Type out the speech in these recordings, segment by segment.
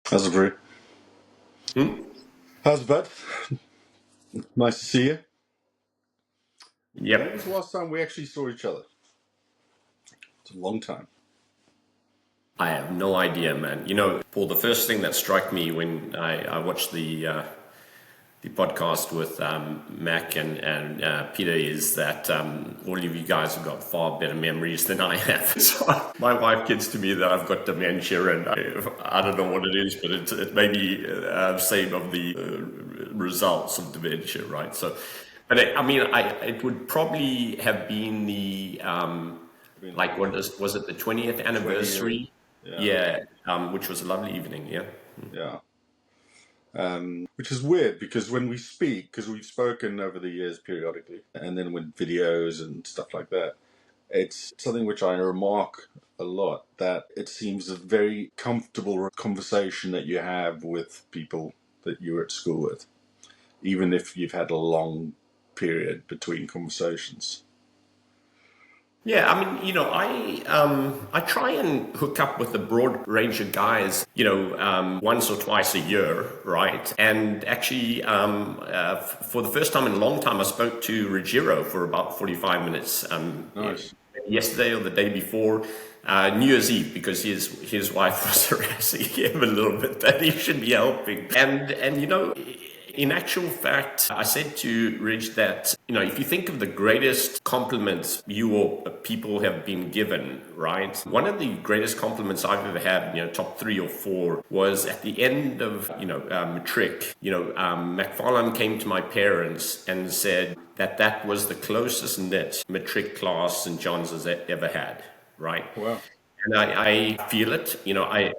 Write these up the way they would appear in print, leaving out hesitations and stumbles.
How's it, Drew? Hmm? How's it, bud? Nice to see you. When was Yep. the last time we actually saw each other? It's a long time. I have no idea, man. You know, Paul, the first thing that struck me when I watched the podcast with Mac and Peter is that all of you guys have got far better memories than I have. So my wife gets to me that I've got dementia, and I don't know what it is, but it may be same of the results of dementia, right? So, but it would probably have been the Been like like what was it, the 20th 20 years. anniversary? Yeah, Yeah, which was a lovely evening. Yeah. yeah. Which is weird because when we speak, because we've spoken over the years periodically, and then with videos and stuff like that, it's something which I remark a lot, that it seems a very comfortable conversation that you have with people that you were at school with, even if you've had a long period between conversations. Yeah, I mean, I try and hook up with a broad range of guys, once or twice a year, right? And actually, for the first time in a long time, I spoke to Ruggiero for about 45 minutes Nice. yesterday or the day before. New Year's Eve, because his wife was harassing him a little bit that he should be helping, and in actual fact, I said to Ridge that, if you think of the greatest compliments you or people have been given, right? One of the greatest compliments I've ever had, top 3 or 4, was at the end of, Matric. McFarlane came to my parents and said that was the closest knit Matric class St. John's has ever had, right? Wow. And I feel it. I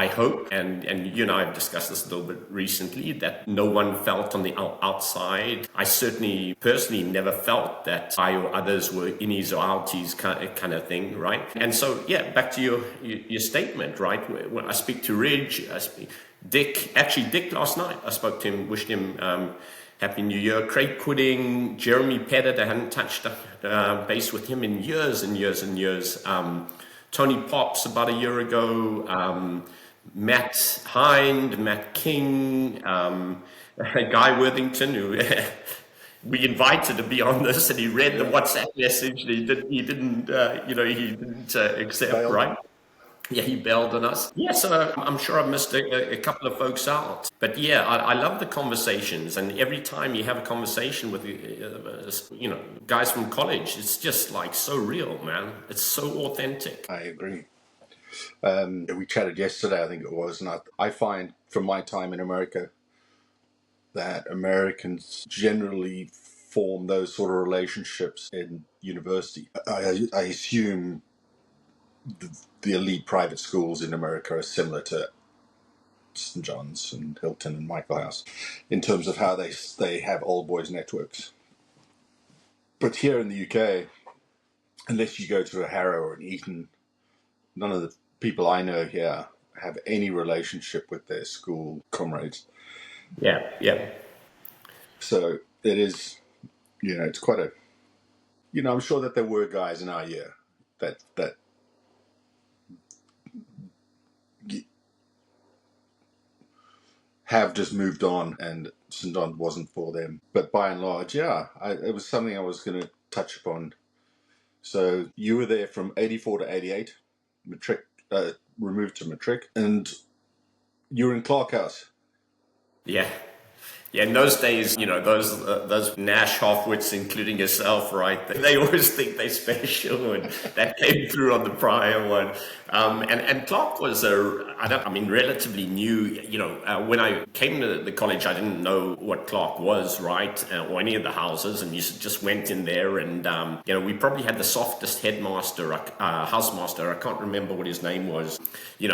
hope, and you and I have discussed this a little bit recently, that no one felt on the outside. I certainly personally never felt that I or others were innies or outies kind of thing, right? And so, yeah, back to your statement, right? When I speak to Ridge, I speak Dick. Actually, Dick last night, I spoke to him, wished him Happy New Year. Craig Pudding, Jeremy Pettit, I hadn't touched base with him in years and years and years. Tony Pops about a year ago. Matt Hind, Matt King, Guy Worthington, who we invited to be on this, and he read the Yeah. WhatsApp message. And he didn't accept, Bailed. right? Yeah, he bailed on us. Yeah, so I'm sure I've missed a couple of folks out. But yeah, I love the conversations. And every time you have a conversation with, guys from college, it's just like so real, man. It's so authentic. I agree. We chatted yesterday, I think it was, and I find from my time in America that Americans generally form those sort of relationships in university. I assume the elite private schools in America are similar to St. John's and Hilton and Michael House in terms of how they have old boys networks. But here in the UK, unless you go to a Harrow or an Eton, none of the people I know here have any relationship with their school comrades. Yeah, yeah. So it is, it's quite a, I'm sure that there were guys in our year that have just moved on and St. John wasn't for them. But by and large, yeah, it was something I was going to touch upon. So you were there from 84 to 88, Matric, removed to Matric, and you were in Clarke House. Yeah. Yeah, in those days, those Nash halfwits, including yourself, right? They always think they're special, and that came through on the prior one. And Clarke was relatively new. When I came to the college, I didn't know what Clarke was, right, or any of the houses, and you just went in there, and we probably had the softest headmaster, housemaster. I can't remember what his name was.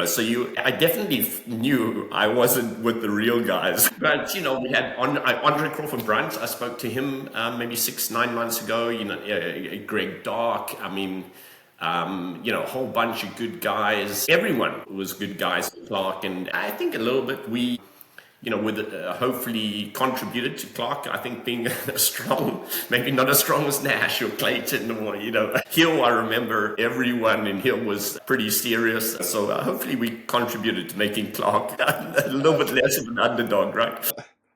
So I definitely knew I wasn't with the real guys, but we had Andre Crawford Brunt. I spoke to him maybe 6-9 months ago. Greg Dark. I mean, a whole bunch of good guys. Everyone was good guys at Clarke, and I think a little bit we with hopefully contributed to Clarke, I think, being strong, maybe not as strong as Nash or Clayton or, Hill. I remember everyone in Hill was pretty serious. So hopefully we contributed to making Clarke a little bit less of an underdog, right?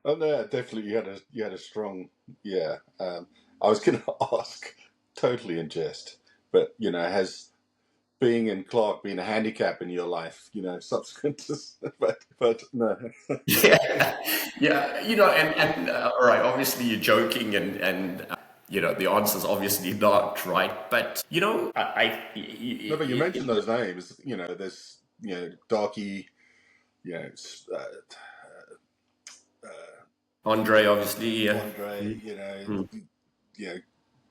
Oh no, definitely you had a strong yeah. I was going to ask, totally in jest, but has being in Clarke been a handicap in your life? Subsequent to, but no. Yeah, yeah, and all right, obviously you're joking, and the answer's obviously not, right? But No, but you mentioned those names. There's Darky, you know, Andre, obviously, yeah. Andre,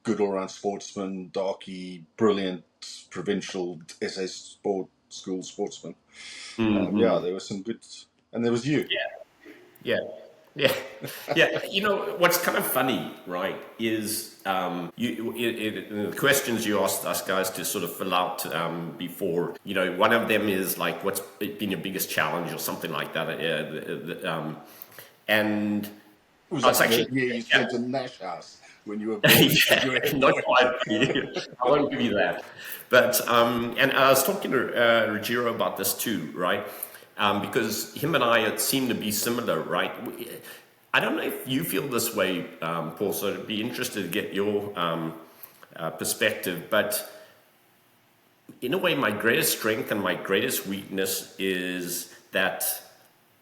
good all round sportsman, Darky, brilliant provincial SA sport school sportsman. Yeah, there was some good, and there was you. Yeah, yeah, yeah. What's kind of funny, right, is the questions you asked us guys to sort of fill out before. One of them is like, what's been your biggest challenge or something like that. And It was it's like actually, the year you yeah, spent in Nash House when you were born. yeah, not quite. I won't give you that. But and I was talking to Ruggiero about this too, right? Because him and I seem to be similar, right? I don't know if you feel this way, Paul. So I'd be interested to get your perspective. But in a way, my greatest strength and my greatest weakness is that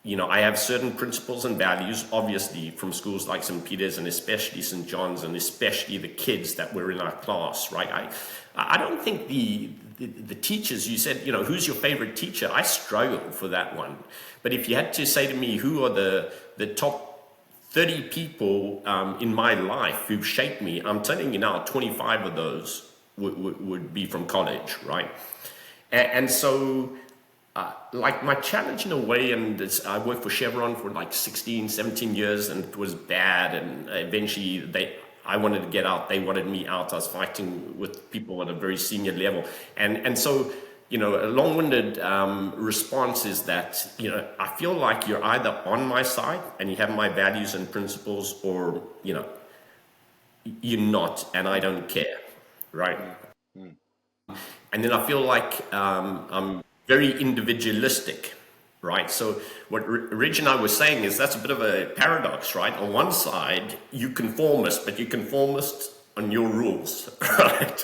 I have certain principles and values, obviously, from schools like St. Peter's and especially St. John's, and especially the kids that were in our class, right? I don't think the teachers, you said, who's your favorite teacher? I struggled for that one. But if you had to say to me, who are the top 30 people in my life who've shaped me, I'm telling you now, 25 of those would be from college, right? And so like my challenge in a way, and I worked for Chevron for like 16, 17 years, and it was bad, and eventually I wanted to get out, they wanted me out. I was fighting with people at a very senior level, and so a long-winded response is that I feel like you're either on my side and you have my values and principles, or you're not, and I don't care, right? Mm. And then I feel like I'm very individualistic, right? So what Reg and I were saying is that's a bit of a paradox, right? On one side, you conformist, but you conformist on your rules, right?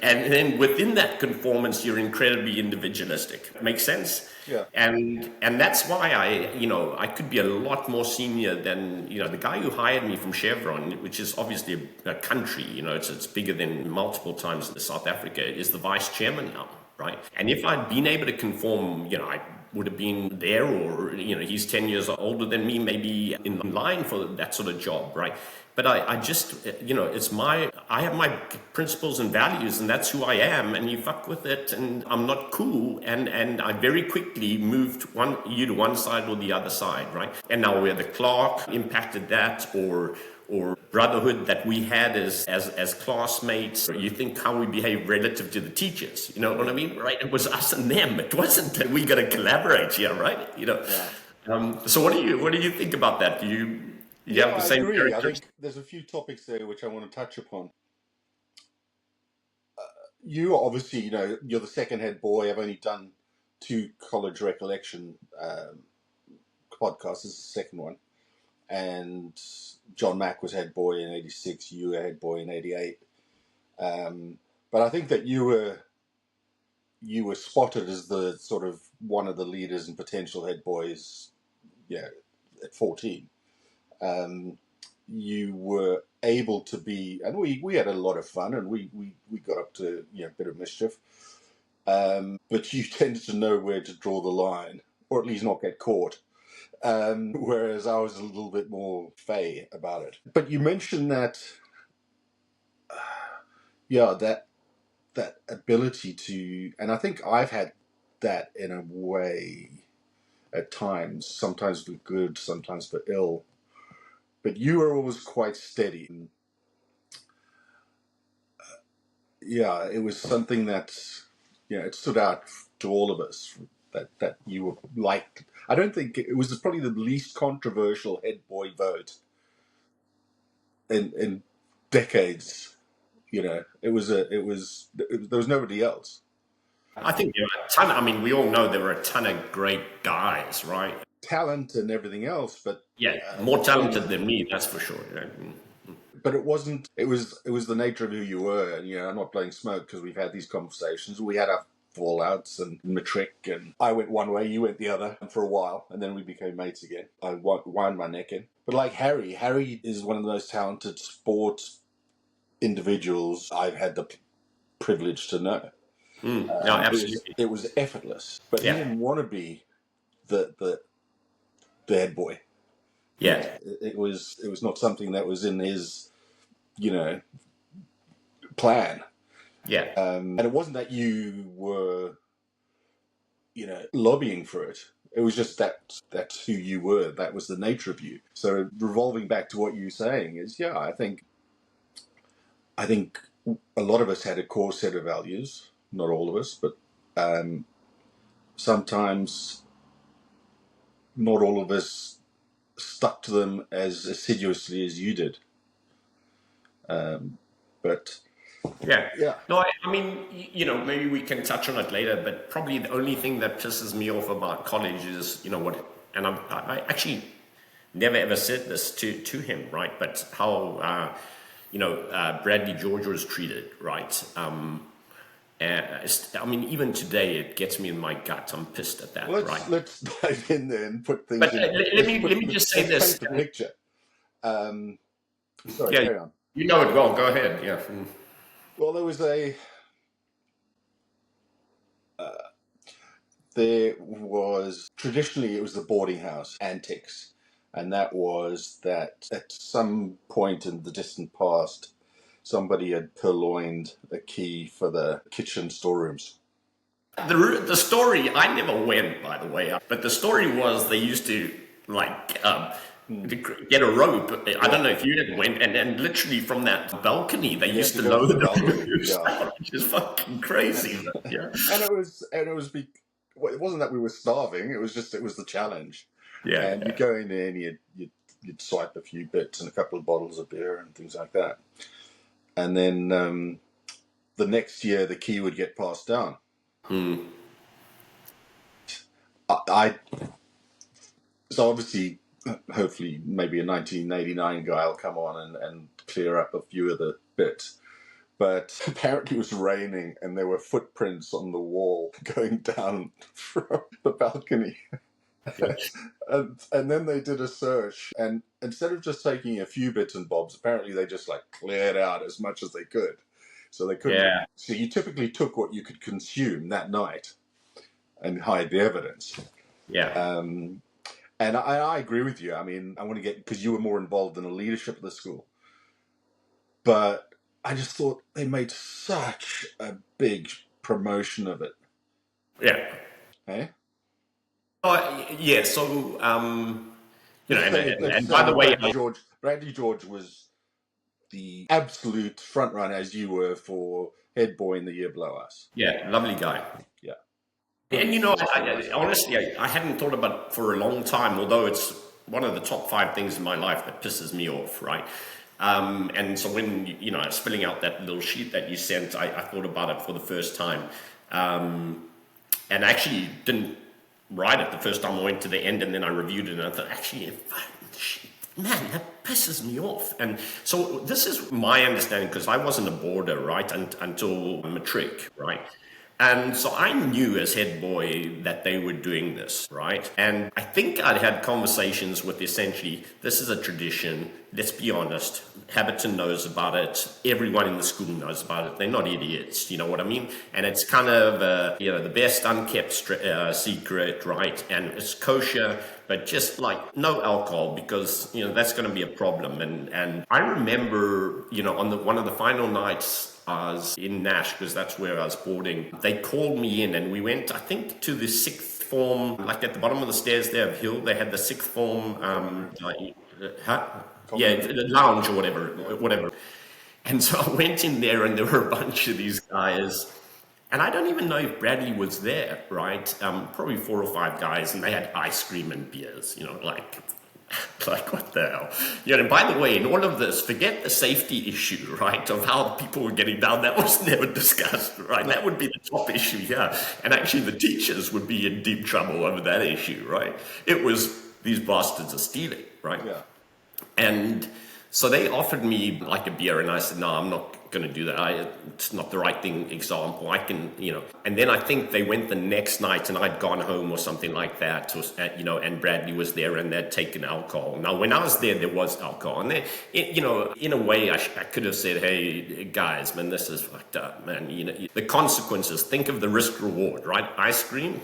And then within that conformance, you're incredibly individualistic. Makes sense? Yeah. And that's why I could be a lot more senior than the guy who hired me from Chevron, which is obviously a country, it's bigger than multiple times in South Africa, is the vice chairman now, right? And if I'd been able to conform, I would have been there, or he's 10 years older than me, maybe in line for that sort of job, right? But I just, I have my principles and values, and that's who I am, and you fuck with it, and I'm not cool, and I very quickly moved you to one side or the other side, right? And now whether Clarke impacted that, or brotherhood that we had as classmates, or you think how we behave relative to the teachers, you know what I mean, right? It was us and them. It wasn't that we got to collaborate here, right? Yeah. So what do you think about that? Do you have the I same agree. I characteristics? think there's a few topics there which I want to touch upon. You obviously, you're the second head boy. I've only done 2 college recollection podcasts. This is the second one. And John Mack was head boy in '86. You were head boy in '88. But I think that you were spotted as the sort of one of the leaders and potential head boys. Yeah, at 14. You were able to be, and we had a lot of fun, and we got up to a bit of mischief. But you tended to know where to draw the line, or at least not get caught. Whereas I was a little bit more fey about it. But you mentioned that, that ability to, and I think I've had that in a way at times, sometimes for good, sometimes for ill. But you were always quite steady. Yeah, it was something that, it stood out to all of us. that you were like. I don't think it was probably the least controversial head boy vote in decades. There was nobody else. I think there were a ton. I mean, we all know there were a ton of great guys, right? Talent and everything else, but Yeah, more talented than me, that's for sure. but it wasn't. It was the nature of who you were, and I'm not blowing smoke because we've had these conversations. We had our fallouts and Matric, and I went one way, you went the other for a while, and then we became mates again. I wound my neck in. But like Harry is one of the most talented sports individuals I've had the privilege to know. No, absolutely. It was effortless, but he didn't want to be the head boy. Yeah. It was not something that was in his plan. Yeah. And it wasn't that you were lobbying for it. It was just that's who you were. That was the nature of you. So revolving back to what you're saying is, I think a lot of us had a core set of values. Not all of us, but sometimes not all of us stuck to them as assiduously as you did. But yeah. No, I mean, maybe we can touch on it later, but probably the only thing that pisses me off about college is, and I actually never ever said this to him, right? But how, Bradley George was treated, right? I mean, even today, it gets me in my gut. I'm pissed at that, right? Let's dive in there and put things. But let me just say this. Paint the picture. Sorry, yeah, carry on. You know it well. Go ahead. Yeah. Well, there was traditionally it was the boarding house antics, and that was that at some point in the distant past, somebody had purloined a key for the kitchen storerooms. The story, I never went, by the way, but the story was they used to get a rope. I don't know if you ever went, and literally from that balcony they used to load the roofs out, which is fucking crazy. But, yeah. And it wasn't that we were starving. It was the challenge. Yeah. And you'd go in there and you'd swipe a few bits and a couple of bottles of beer and things like that. And then the next year the key would get passed down. So obviously, hopefully, maybe a 1989 guy will come on and clear up a few of the bits. But apparently it was raining and there were footprints on the wall going down from the balcony. And then they did a search, and instead of just taking a few bits and bobs, apparently they just cleared out as much as they could. So they couldn't. Yeah. So you typically took what you could consume that night and hide the evidence. Yeah. And I agree with you. I mean, I want to because you were more involved in the leadership of the school. But I just thought they made such a big promotion of it. Yeah. Hey? Yeah, so, and by the way... Bradley George was the absolute front runner, as you were, for head boy in the year below us. Yeah, lovely guy. Yeah. And honestly, I hadn't thought about it for a long time, although it's one of the top 5 things in my life that pisses me off, right? And so when, spilling out that little sheet that you sent, I thought about it for the first time. And I actually didn't write it the first time I went to the end, and then I reviewed it, and I thought, actually, man, that pisses me off. And so this is my understanding, because I wasn't a boarder, right, until Matric, right? And so I knew as head boy that they were doing this, right? And I think I'd had conversations with essentially, this is a tradition, let's be honest, Habiton knows about it, everyone in the school knows about it, they're not idiots, you know what I mean? And it's kind of, the best unkept secret, right? And it's kosher, but just no alcohol, because, that's going to be a problem. And I remember, on one of the final nights, I was in Nash, because that's where I was boarding. They called me in, and we went, I think, to the 6th form, at the bottom of the stairs there of Hill. They had the 6th form, the lounge or whatever. And so I went in there, and there were a bunch of these guys, And I don't even know if Bradley was there, right? Probably 4 or 5 guys, and they had ice cream and beers, like, like what the hell? And by the way, in all of this, forget the safety issue, right, of how people were getting down. That was never discussed, right? That would be the top issue, yeah. And actually, the teachers would be in deep trouble over that issue, right? It was, these bastards are stealing, right? Yeah. And so they offered me like a beer, and I said, no, I'm not going to do that. It's not the right thing example. I can, And then I think they went the next night, and I'd gone home or something like that, and Bradley was there, and they'd taken alcohol. Now, when I was there was alcohol. And, in a way, I could have said, hey, guys, man, this is fucked up, man. The consequences, think of the risk reward, right? Ice cream?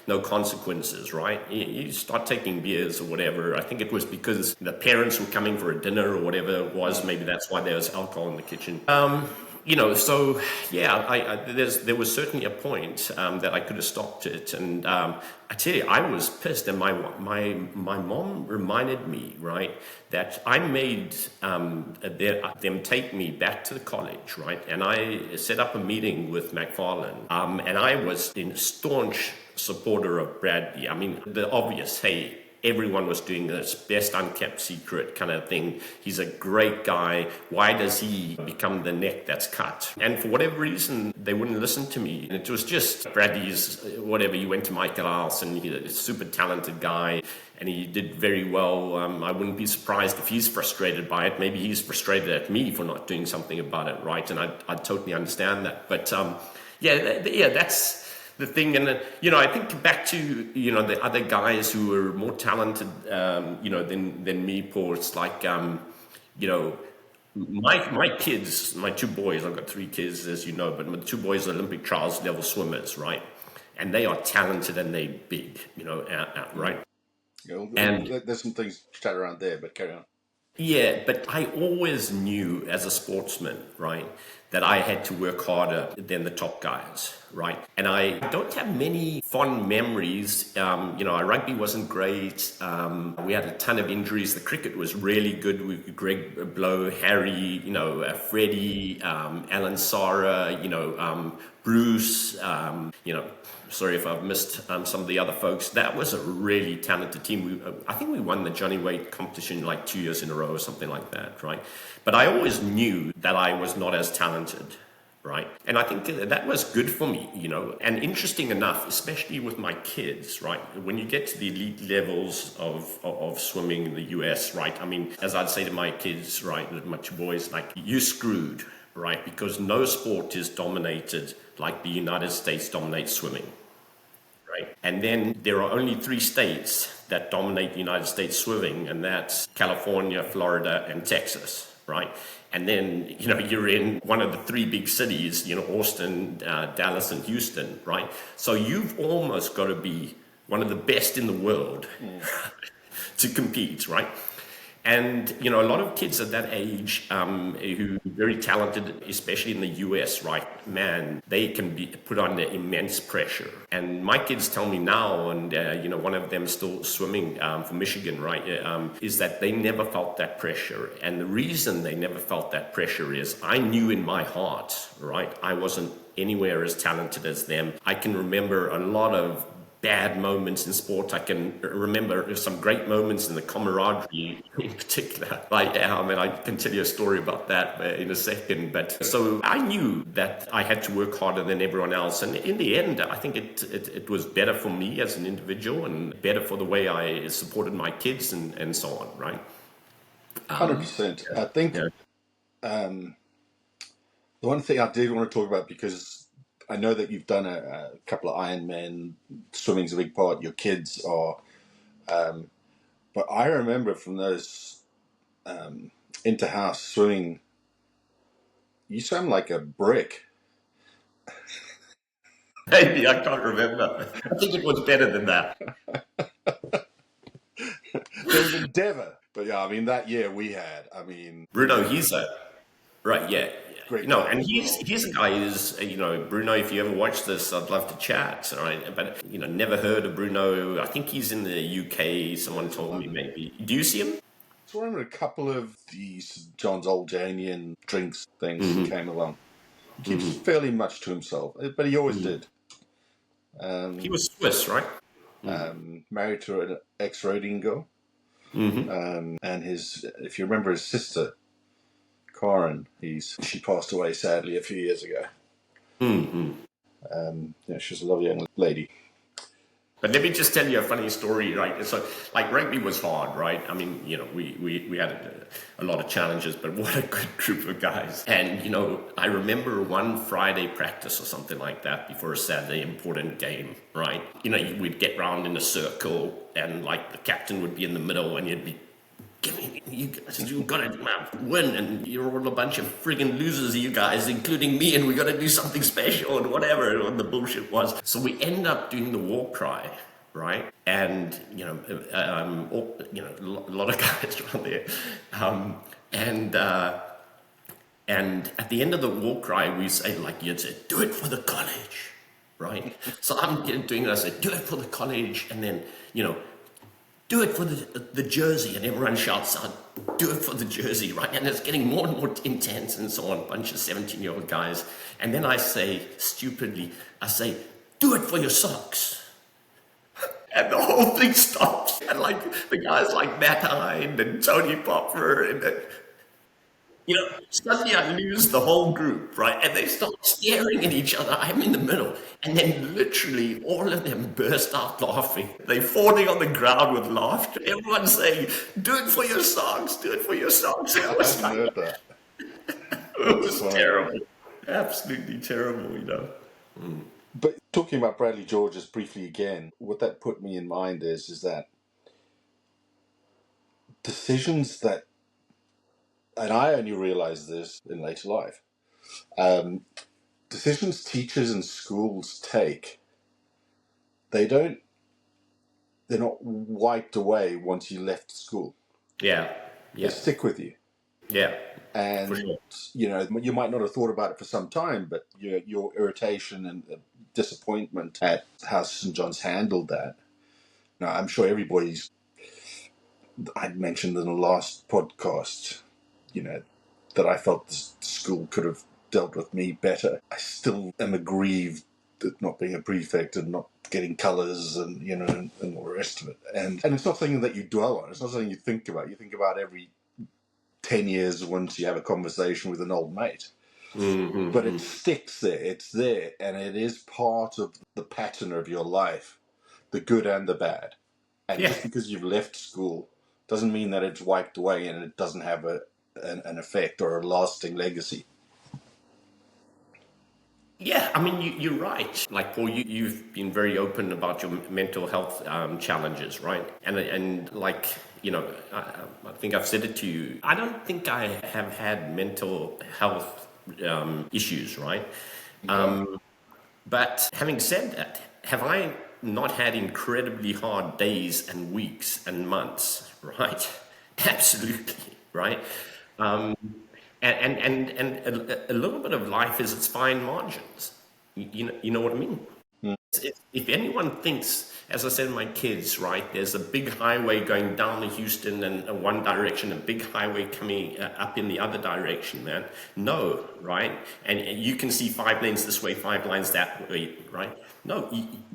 No consequences, right? You start taking beers or whatever. I think it was because the parents were coming for a dinner or whatever it was. Maybe that's why there was alcohol in the kitchen. So yeah, there was certainly a point that I could have stopped it. And I tell you, I was pissed. And my mom reminded me, right, that I made them take me back to the college, right? And I set up a meeting with McFarlane. And I was in staunch supporter of Bradley. I mean, the obvious, hey, everyone was doing this, best unkept secret kind of thing. He's a great guy. Why does he become the neck that's cut? And for whatever reason, they wouldn't listen to me. And it was just Bradley's, whatever, he went to Michael House, and he's a super talented guy, and he did very well. I wouldn't be surprised if he's frustrated by it. Maybe he's frustrated at me for not doing something about it, right? And I totally understand that. But that's the thing. And I think back to the other guys who were more talented than me, Paul. It's like my kids, my 2 boys, I've got 3 kids, as you know, but my 2 boys are Olympic trials level swimmers, right? And they are talented, and they're big, right? Yeah, And there's some things to chat around there, but carry on. yeah, but I always knew as a sportsman, right, that I had to work harder than the top guys, right? And I don't have many fond memories. Our rugby wasn't great. We had a ton of injuries. The cricket was really good with Greg Blow, Harry, Freddie, Alan Sara, Bruce, sorry if I've missed some of the other folks. That was a really talented team. I think we won the Johnny Wade competition like 2 years in a row or something like that, right? But I always knew that I was not as talented, right? And I think that was good for me, And interesting enough, especially with my kids, right? When you get to the elite levels of swimming in the US, right? I mean, as I'd say to my kids, right, my 2 boys, like, you screwed, right? Because no sport is dominated like the United States dominates swimming. Right. And then there are only 3 states that dominate the United States swimming, and that's California, Florida, and Texas, right? And then, you're in one of the 3 big cities, Austin, Dallas, and Houston, right? So you've almost got to be one of the best in the world to compete, right? And, a lot of kids at that age who are very talented, especially in the US, right, man, they can be put under immense pressure. And my kids tell me now, and, one of them still swimming for Michigan, right, is that they never felt that pressure. And the reason they never felt that pressure is I knew in my heart, right, I wasn't anywhere as talented as them. I can remember a lot of bad moments in sport. I can remember some great moments in the camaraderie in particular. Like, I can tell you a story about that in a second. But so I knew that I had to work harder than everyone else. And in the end, I think it was better for me as an individual and better for the way I supported my kids and so on, right? 100%. I think the one thing I did want to talk about, because I know that you've done a couple of Ironman, swimming's a big part, your kids are, but I remember from those inter-house swimming, you swam like a brick. Maybe, I can't remember. I think it was better than that. There was endeavour. But yeah, that year we had, Bruno, he's right, yeah. great. And he's a guy who's, Bruno, if you ever watch this, I'd love to chat, all right? But, never heard of Bruno. I think he's in the UK, someone told me maybe. Do you see him? So I remember a couple of these John's Old Janian drinks things came along. He keeps fairly much to himself, but he always did. He was Swiss, right? Married to an ex-Rhoding girl. And if you remember his sister, Karen, she passed away sadly a few years ago. Yeah, she's a lovely young lady. But let me just tell you a funny story, right? So, like, rugby was hard, right? I mean, we had a lot of challenges, but what a good group of guys. And, I remember one Friday practice or something like that before a Saturday important game, right? We'd get round in a circle and, like, the captain would be in the middle and you'd be, you gotta win, and you're all a bunch of friggin' losers, you guys, including me, and we gotta do something special and whatever the bullshit was. So we end up doing the war cry, right? And a lot of guys around there, and at the end of the war cry, we say, like you'd say, do it for the college, right? So I'm doing it. I said, do it for the college, and then do it for the jersey, and everyone shouts out, do it for the jersey, right? And it's getting more and more intense and so on, a bunch of 17-year-old guys. And then I say, stupidly, do it for your socks. And the whole thing stops. And like the guys like Matt Hind and Tony Popper and suddenly I lose the whole group, right? And they start staring at each other. I'm in the middle. And then literally all of them burst out laughing. They're falling on the ground with laughter. Everyone's saying, do it for your socks, do it for your socks. I haven't heard that. It was terrible. Absolutely terrible, But talking about Bradley George just briefly again, what that put me in mind is that decisions that, and I only realized this in later life, decisions teachers and schools take, they're not wiped away once you left school. Yeah. They stick with you. Yeah. And, for sure. You might not have thought about it for some time, but your irritation and disappointment at how St. John's handled that. Now, I'm sure I'd mentioned in the last podcast, that I felt the school could have dealt with me better. I still am aggrieved at not being a prefect and not getting colours and, and all the rest of it. And it's not something that you dwell on. It's not something you think about. You think about every 10 years once you have a conversation with an old mate. But it sticks there. It's there. And it is part of the pattern of your life, the good and the bad. And just because you've left school doesn't mean that it's wiped away and it doesn't have an effect or a lasting legacy. Yeah, I mean, you're right. Like, Paul, you've been very open about your mental health challenges, right? And like, I think I've said it to you. I don't think I have had mental health issues, right? But having said that, have I not had incredibly hard days and weeks and months, right? Absolutely, right? And a little bit of life is its fine margins. You know what I mean? If anyone thinks, as I said to my kids, right, there's a big highway going down to Houston and one direction, a big highway coming up in the other direction, man. No, right? And you can see 5 lanes this way, 5 lanes that way, right? No,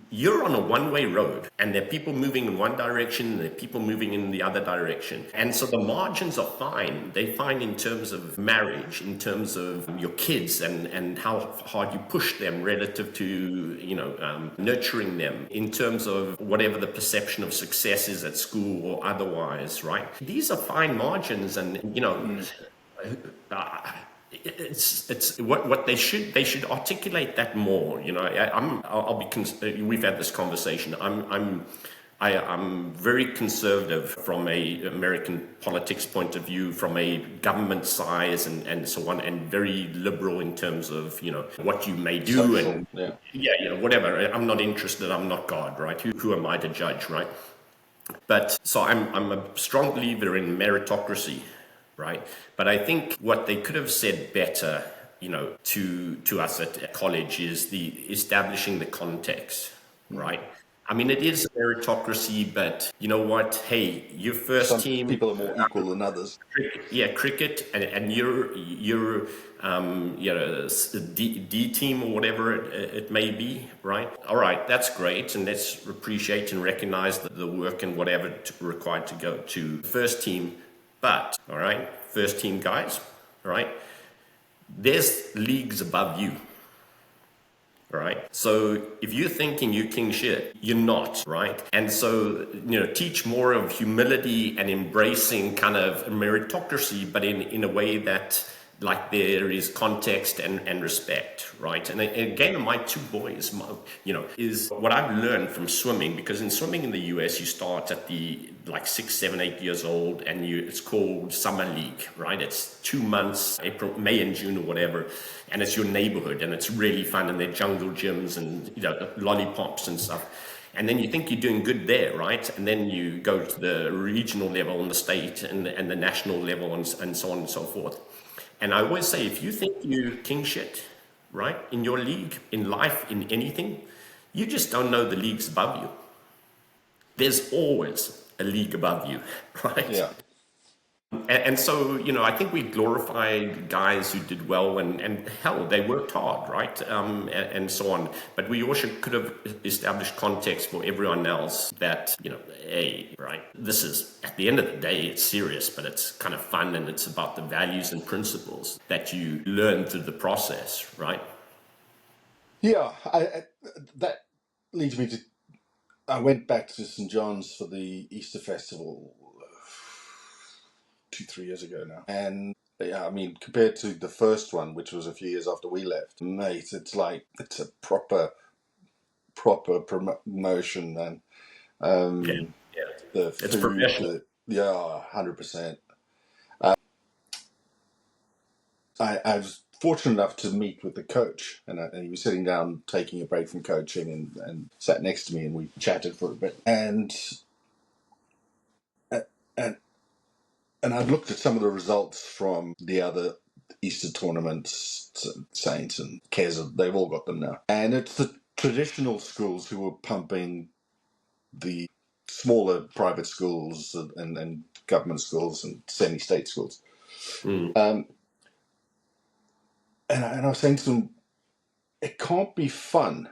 you're on a one-way road, and there are people moving in one direction, and there are people moving in the other direction. And so the margins are fine. They're fine in terms of marriage, in terms of your kids and how hard you push them relative to, nurturing them, in terms of whatever the perception of success is at school or otherwise, right? These are fine margins, and, it's what they should articulate that more. We've had this conversation. I'm very conservative from a American politics point of view, from a government size and so on, and very liberal in terms of what you may do. Social, and whatever. I'm not interested. I'm not God, right? Who am I to judge, right? But so I'm a strong believer in meritocracy. Right. But I think what they could have said better, to us at college is the establishing the context. Right. I mean, it is a meritocracy, but you know what? Hey, your first Some team, people are more equal than others. cricket, and your D team or whatever it may be, right? All right, that's great, and let's appreciate and recognize the work and whatever required to go to the first team. But all right, first team guys, all right, there's leagues above you. Right. So if you're thinking you king shit, you're not, right? And so, teach more of humility and embracing kind of meritocracy, but in a way that like there is context and respect, right? And again, my two boys, is what I've learned from swimming, because in swimming in the US, you start at the like 6, 7, 8 years old, and it's called summer league, right? It's 2 months, April, May and June or whatever, and it's your neighborhood, and it's really fun, and they're jungle gyms and lollipops and stuff. And then you think you're doing good there, right? And then you go to the regional level and the state and the national level and so on and so forth. And I always say, if you think you king shit, right, in your league, in life, in anything, you just don't know the leagues above you. There's always a league above you, right? Yeah. And so, I think we glorified guys who did well, and hell, they worked hard, right? And so on. But we also could have established context for everyone else that, hey, right, this is, at the end of the day, it's serious, but it's kind of fun, and it's about the values and principles that you learn through the process, right? Yeah. That leads me to, I went back to St. John's for the Easter Festival 2-3 years ago now. And yeah, I mean, compared to the first one, which was a few years after we left, mate, it's a proper promotion, man. Yeah. The It's food, professional. yeah, 100%. I was fortunate enough to meet with the coach, and he was sitting down taking a break from coaching, and sat next to me, and we chatted for a bit. And and I've looked at some of the results from the other Easter tournaments, Saints and Keza, they've all got them now. And it's the traditional schools who are pumping the smaller private schools and government schools and semi-state schools. And I was saying to them, it can't be fun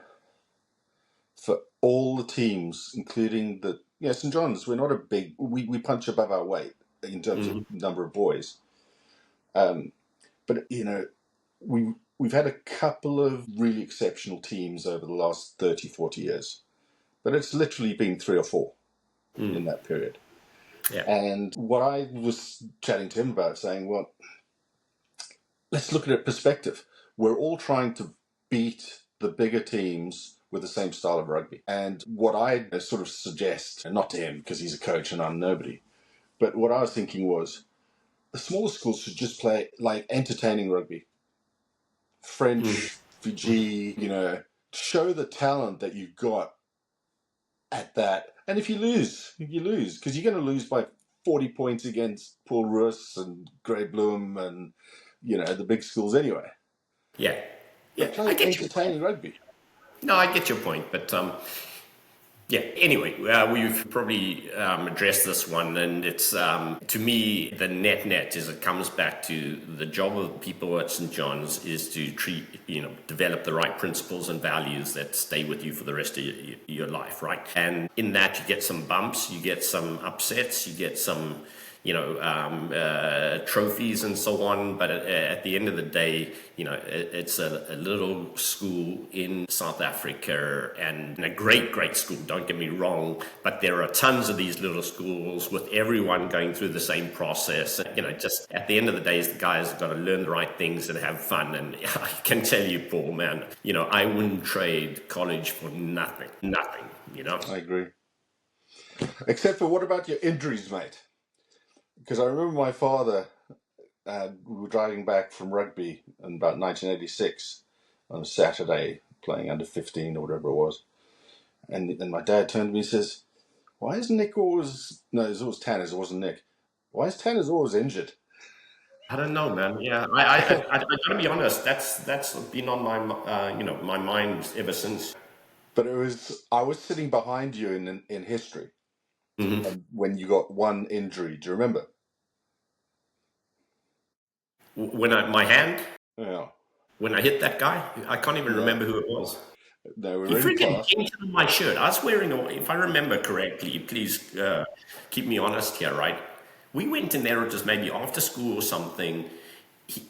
for all the teams, including St. John's. We're not a big, we punch above our weight in terms of number of boys. But, we've had a couple of really exceptional teams over the last 30, 40 years. But it's literally been 3 or 4 in that period. Yeah. And what I was chatting to him about, saying, well, let's look at it perspective. We're all trying to beat the bigger teams with the same style of rugby. And what I sort of suggest, and not to him because he's a coach and I'm nobody, but what I was thinking was the smaller schools should just play like entertaining rugby. French, Fiji, show the talent that you've got at that. And if you lose, you lose, because you're going to lose by 40 points against Paul Roos and Grey Bloom and, the big schools anyway. Yeah. But play entertaining rugby. No, I get your point, but yeah. Anyway, we've probably addressed this one, and it's to me the net is it comes back to the job of people at St. John's is to develop the right principles and values that stay with you for the rest of your life, right? And in that, you get some bumps, you get some upsets, you get some trophies and so on. But at the end of the day, it's a little school in South Africa, and a great school, don't get me wrong, but there are tons of these little schools with everyone going through the same process. Just at the end of the day, the guys have got to learn the right things and have fun. And I can tell you, Paul, man, I wouldn't trade college for nothing. I agree. Except for, what about your injuries, mate? Because I remember my father, we were driving back from rugby in about 1986 on a Saturday, playing under 15 or whatever it was. And my dad turned to me and says, why is Nick always... No, it was always Tanners, it wasn't Nick. Why is Tanners always injured? I don't know, man. Yeah, I gotta be honest. That's been on my my mind ever since. But I was sitting behind you in history, Mm-hmm. and when you got one injury, do you remember? My hand, Yeah, when I hit that guy, I can't even yeah. remember who it was. No, we He were in freaking class. painted on my shirt. I was wearing, if I remember correctly, please keep me honest here, right? We went in there just maybe after school or something.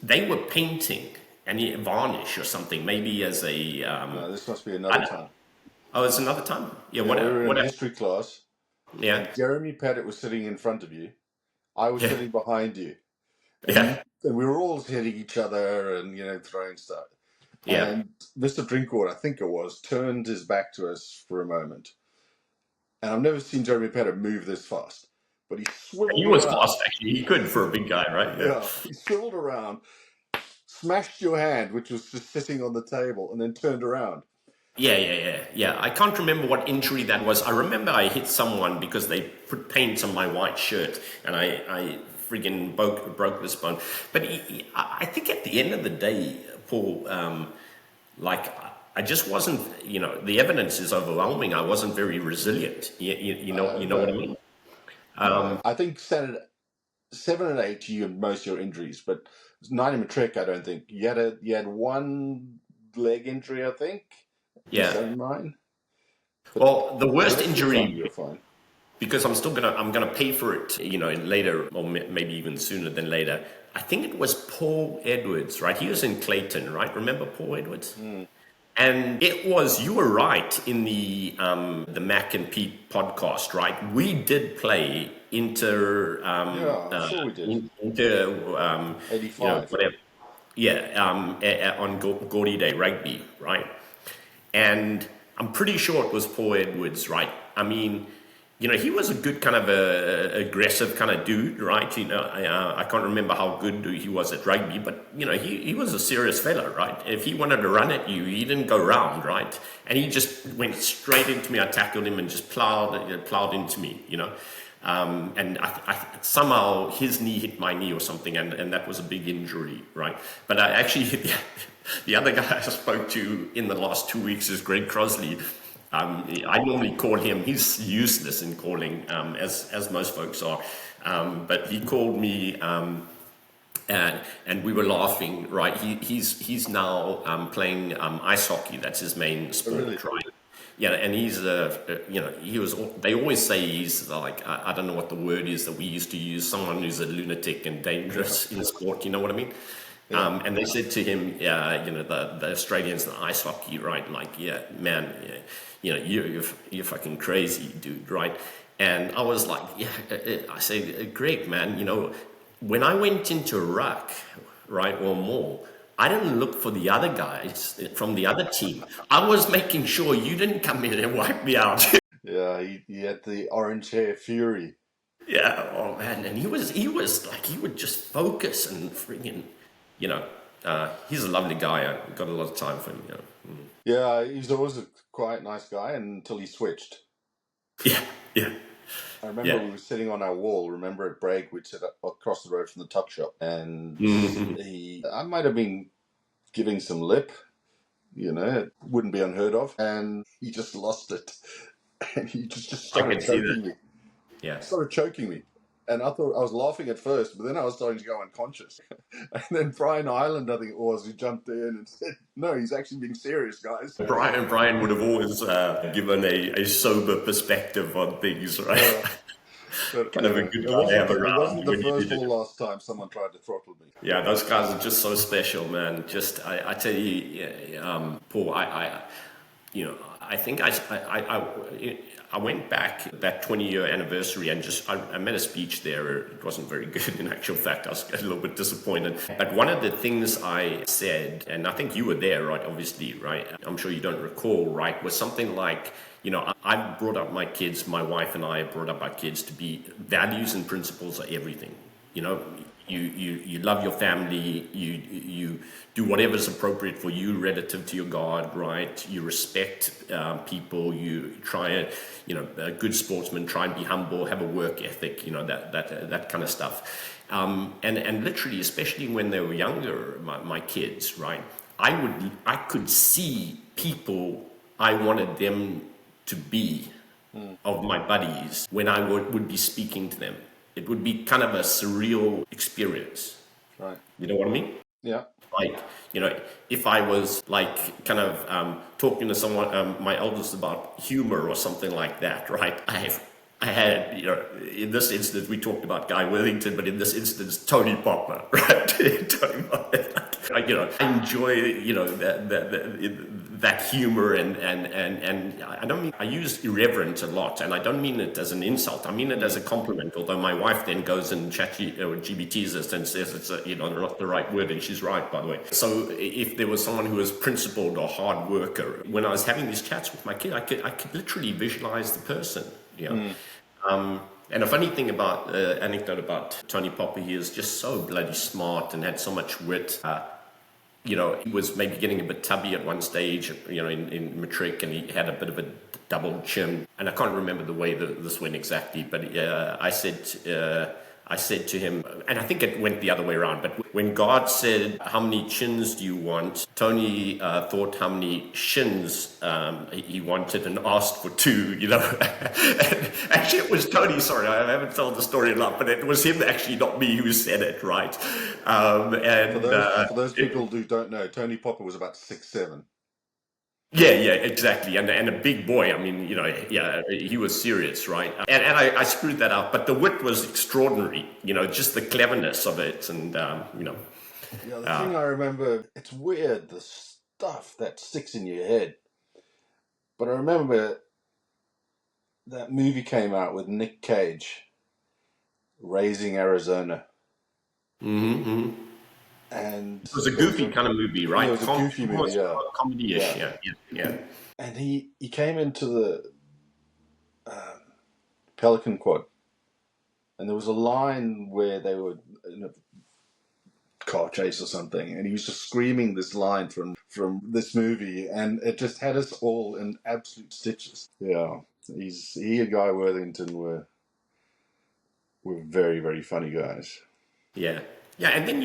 They were painting any varnish or something, maybe as a, No, this must be I another don't, time. oh, it's another time? Yeah, Yeah, we were in what, history class, yeah, and Jeremy Pettit was sitting in front of you. I was yeah, sitting behind you, yeah, and we were all hitting each other and throwing stuff. yeah. And Mr. Drinkwater, I think it was, turned his back to us for a moment. And I've never seen Jeremy Pettit move this fast, but he He swiveled was around. fast, actually. He could for a big guy, right? Yeah. Yeah, he swiveled around, smashed your hand, which was just sitting on the table, and then turned around. Yeah. I can't remember what injury that was. I remember I hit someone because they put paint on my white shirt, and I freaking broke this bone. But I think at the end of the day, Paul, like I just wasn't. The evidence is overwhelming. I wasn't very resilient. You know what I No, mean? no. I think standard 7 and 8, you had most of your injuries, but 9 and Matric, I don't think you had one leg injury, I think, in Yeah. 7 and 9. But Well, the the worst rest of the time injury, you were fine. because I'm gonna pay for it, later, or maybe even sooner than later. I think it was Paul Edwards, right? He was in Clayton, right? Remember Paul Edwards? Mm. And you were right in the Mac and Pete podcast, right? We did play Yeah, I'm sure we did. inter, 85. whatever. Yeah, on Gaudy Day rugby, right? And I'm pretty sure it was Paul Edwards, right? I mean, he was a good kind of aggressive kind of dude, right? I can't remember how good he was at rugby, but he was a serious fella, right? If he wanted to run at you, he didn't go round, right? And he just went straight into me. I tackled him and just plowed into me. And somehow his knee hit my knee or something, and that was a big injury, right? But I actually, the other guy I spoke to in the last 2 weeks is Greg Crosley. I normally call him, he's useless in calling, as most folks are. But he called me, and we were laughing, right? He's now playing ice hockey. That's his main Oh, really? sport, right? Yeah, and he's he was. They always say he's like, I don't know what the word is that we used to use. Someone who's a lunatic and dangerous in sport. You know what I mean? Yeah. And they said to him, yeah, the Australians, the ice hockey, right? Like, yeah, man, yeah, you're fucking crazy, dude, right? And I was like, yeah, I say, Greg, man, when I went into ruck, right, or more, I didn't look for the other guys from the other team. I was making sure you didn't come in and wipe me out. Yeah, he had the orange hair fury. Yeah, oh man, and he was like, he would just focus and freaking, he's a lovely guy. I got a lot of time for him. Yeah, he's always a quite nice guy until he switched. Yeah, yeah, I remember yeah. we were sitting on our wall, remember at break, we'd sit across the road from the tuck shop, and Mhm. I might have been giving some lip, it wouldn't be unheard of, and he just lost it. And he just I can see that. Yeah. started choking me. And I thought I was laughing at first, but then I was starting to go unconscious. And then Brian Island, I think it was, he jumped in and said, "No, he's actually being serious, guys." Brian would have always given a sober perspective on things, right? But Kind of a good guy to have it around wasn't the when you first needed or it. last time someone tried to throttle me. Yeah, those guys are just so special, man. Just I tell you, yeah, Paul, I think I went back that 20-year anniversary and just I made a speech there. It wasn't very good in actual fact. I was a little bit disappointed. But one of the things I said, and I think you were there, right? Obviously, right? I'm sure you don't recall, right? Was something like, I brought up my kids, my wife and I brought up our kids to be values and principles are everything. You know, you love your family, you do whatever's appropriate for you relative to your God, right? You respect people, you try a good sportsman, try and be humble, have a work ethic, that kind of stuff. And literally, especially when they were younger, my kids, right? I could see people I wanted them to be of my buddies when I would be speaking to them. It would be kind of a surreal experience. Right. You know what I mean? Yeah. Like, if I was like kind of talking to someone, my eldest, about humor or something like that, right? I had, in this instance, we talked about Guy Worthington, but in this instance, Tony Popper, right? Tony Popper. I enjoy, that humor, and I don't mean, I use irreverent a lot, and I don't mean it as an insult. I mean it as a compliment. Although my wife then goes and GBTs us and says it's not the right word, and she's right, by the way. So if there was someone who was principled or hard worker, when I was having these chats with my kid, I could literally visualize the person. And a funny thing about anecdote about Tony Popper, he is just so bloody smart and had so much wit. He was maybe getting a bit tubby at one stage, in Matric, and he had a bit of a double chin. And I can't remember the way this went exactly, but I said to him, and I think it went the other way around, but when God said, "How many chins do you want?" Tony thought how many shins he wanted and asked for two, Actually, it was Tony, sorry, I haven't told the story enough, but it was him, actually, not me, who said it, right? For those people who don't know, Tony Popper was about 6'7". Yeah, exactly. And a big boy. I mean, he was serious, right? And I screwed that up, but the wit was extraordinary, just the cleverness of it. And, Yeah, the thing I remember, it's weird, the stuff that sticks in your head. But I remember that movie came out with Nick Cage, Raising Arizona. Mm-hmm. And it was a goofy kind of movie, right? Yeah, it was a goofy movie, yeah. Comedy-ish, yeah. And he came into the Pelican Quad, and there was a line where they were in a car chase or something, and he was just screaming this line from this movie, and it just had us all in absolute stitches. Yeah, he and Guy Worthington were very, very funny guys. Yeah. Yeah, and then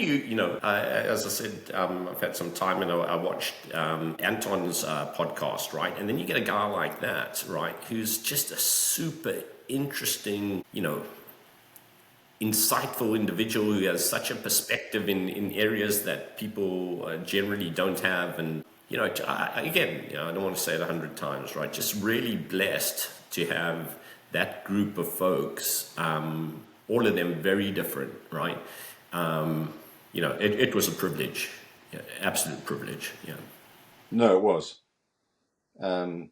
as I said, I've had some time, and I watched Anton's podcast, right? And then you get a guy like that, right, who's just a super interesting, insightful individual who has such a perspective in areas that people generally don't have. And, I don't want to say it 100 times, right? Just really blessed to have that group of folks, all of them very different, right? It was a privilege, absolute privilege. Yeah. No, it was. So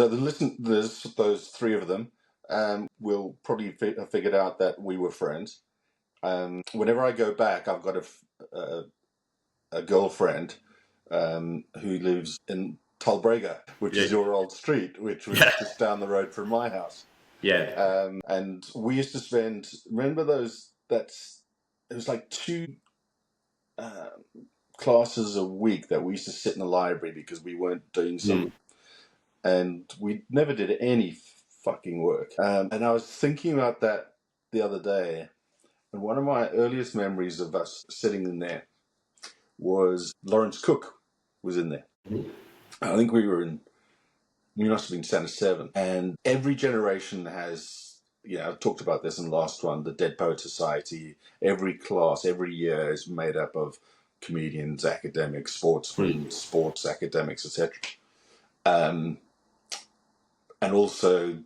there's those three of them. We'll probably have figured out that we were friends. Whenever I go back, I've got a girlfriend who lives in Talbrega, which is your old street, which was just down the road from my house. Yeah. And we used to spend. Remember those? It was like 2 classes a week that we used to sit in the library because we weren't doing something. And we never did any fucking work. And I was thinking about that the other day, and one of my earliest memories of us sitting in there was Lawrence Cook was in there. I think we must have been Center 7. And every generation has, I've talked about this in the last one, the Dead Poet Society. Every class, every year is made up of comedians, academics, sportsmen, sports academics, etc. And also